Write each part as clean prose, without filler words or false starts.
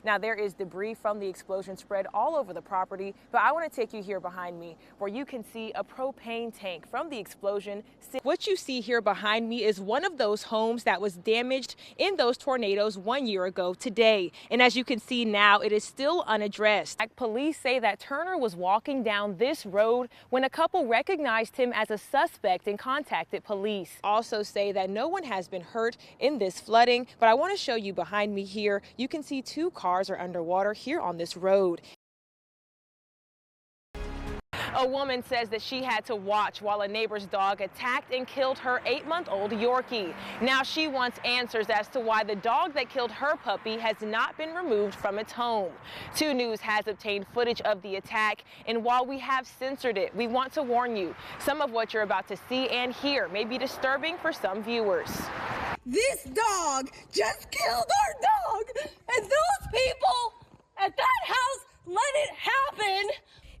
Now, there is debris from the explosion spread all over the property, but I want to take you here behind me where you can see a propane tank from the explosion. What you see here behind me is one of those homes that was damaged in those tornadoes 1 year ago today. And as you can see now, it is still unaddressed. Police say that Turner was walking down this road when a couple recognized him as a suspect and contacted police. Also say that no one has been hurt in this flooding, but I want to show you behind me here. You can see 2 cars are underwater here on this road. A woman says that she had to watch while a neighbor's dog attacked and killed her 8-month-old Yorkie. Now she wants answers as to why the dog that killed her puppy has not been removed from its home. 2 News has obtained footage of the attack, and while we have censored it, we want to warn you, some of what you're about to see and hear may be disturbing for some viewers. This dog just killed our dog, and those people at that house let it happen.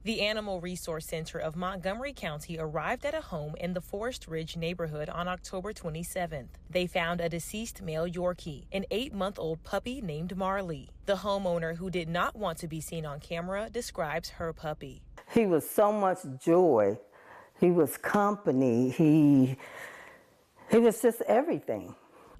The Animal Resource Center of Montgomery County arrived at a home in the Forest Ridge neighborhood on October 27th. They found a deceased male Yorkie, an 8-month-old puppy named Marley. The homeowner, who did not want to be seen on camera, describes her puppy. He was so much joy. He was company. He was just everything.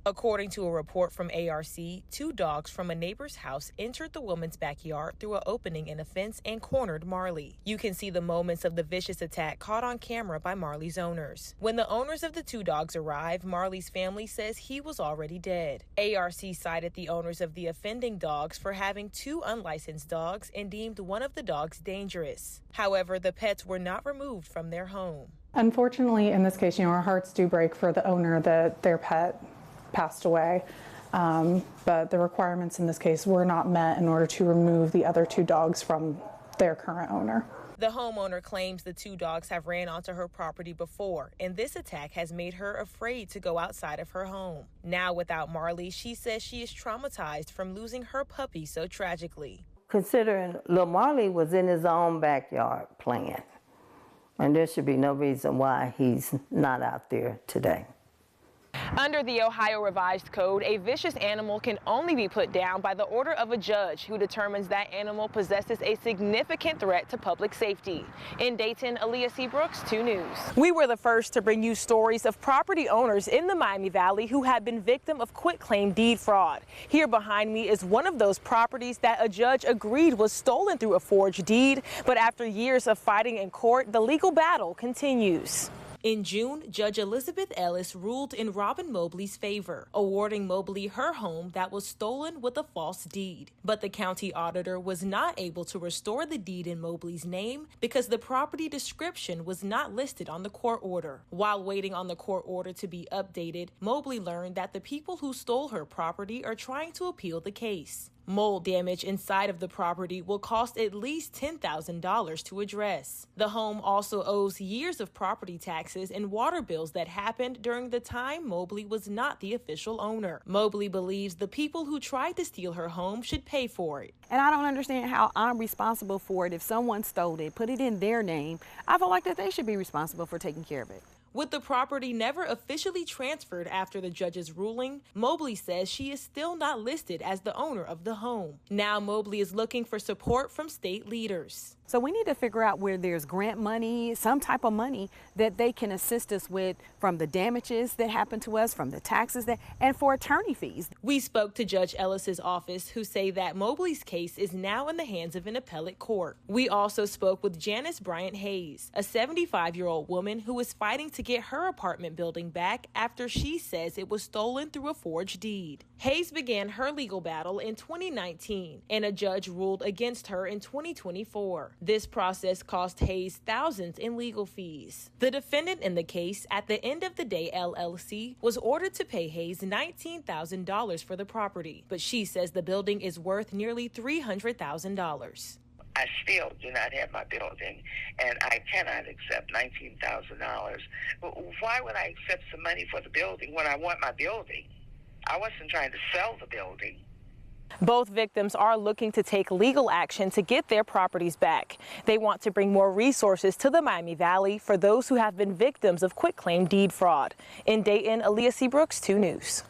According to a report from ARC, 2 dogs from a neighbor's house entered the woman's backyard through an opening in a fence and cornered Marley. You can see the moments of the vicious attack caught on camera by Marley's owners. When the owners of the 2 dogs arrived, Marley's family says he was already dead. ARC cited the owners of the offending dogs for having 2 unlicensed dogs and deemed one of the dogs dangerous. However, the pets were not removed from their home. Unfortunately, in this case, our hearts do break for the owner that their pet passed away, but the requirements in this case were not met in order to remove the other 2 dogs from their current owner. The homeowner claims the 2 dogs have ran onto her property before, and this attack has made her afraid to go outside of her home. Now, without Marley, she says she is traumatized from losing her puppy so tragically. Considering little Marley was in his own backyard playing, and there should be no reason why he's not out there today. Under the Ohio Revised Code, a vicious animal can only be put down by the order of a judge who determines that animal possesses a significant threat to public safety. In Dayton, Aaliyah, Seabrooks, 2 News. We were the first to bring you stories of property owners in the Miami Valley who have been victim of quitclaim deed fraud. Here behind me is one of those properties that a judge agreed was stolen through a forged deed, but after years of fighting in court, the legal battle continues. In June, Judge Elizabeth Ellis ruled in Robin Mobley's favor, awarding Mobley her home that was stolen with a false deed. But the county auditor was not able to restore the deed in Mobley's name because the property description was not listed on the court order. While waiting on the court order to be updated, Mobley learned that the people who stole her property are trying to appeal the case. Mold damage inside of the property will cost at least $10,000 to address. The home also owes years of property taxes and water bills that happened during the time Mobley was not the official owner. Mobley believes the people who tried to steal her home should pay for it. And I don't understand how I'm responsible for it. If someone stole it, put it in their name, I feel like that they should be responsible for taking care of it. With the property never officially transferred after the judge's ruling, Mobley says she is still not listed as the owner of the home. Now Mobley is looking for support from state leaders. So we need to figure out where there's grant money, some type of money that they can assist us with from the damages that happened to us, from the taxes and for attorney fees. We spoke to Judge Ellis's office, who say that Mobley's case is now in the hands of an appellate court. We also spoke with Janice Bryant Hayes, a 75-year-old woman who is fighting to get her apartment building back after she says it was stolen through a forged deed. Hayes began her legal battle in 2019, and a judge ruled against her in 2024. This process cost Hayes thousands in legal fees. The defendant in the case, At the End of the Day LLC, was ordered to pay Hayes $19,000 for the property, but she says the building is worth nearly $300,000. I still do not have my building, and I cannot accept $19,000. Why would I accept some money for the building when I want my building? I wasn't trying to sell the building. Both victims are looking to take legal action to get their properties back. They want to bring more resources to the Miami Valley for those who have been victims of quitclaim deed fraud. In Dayton, Aaliyah Seabrooks, 2 News.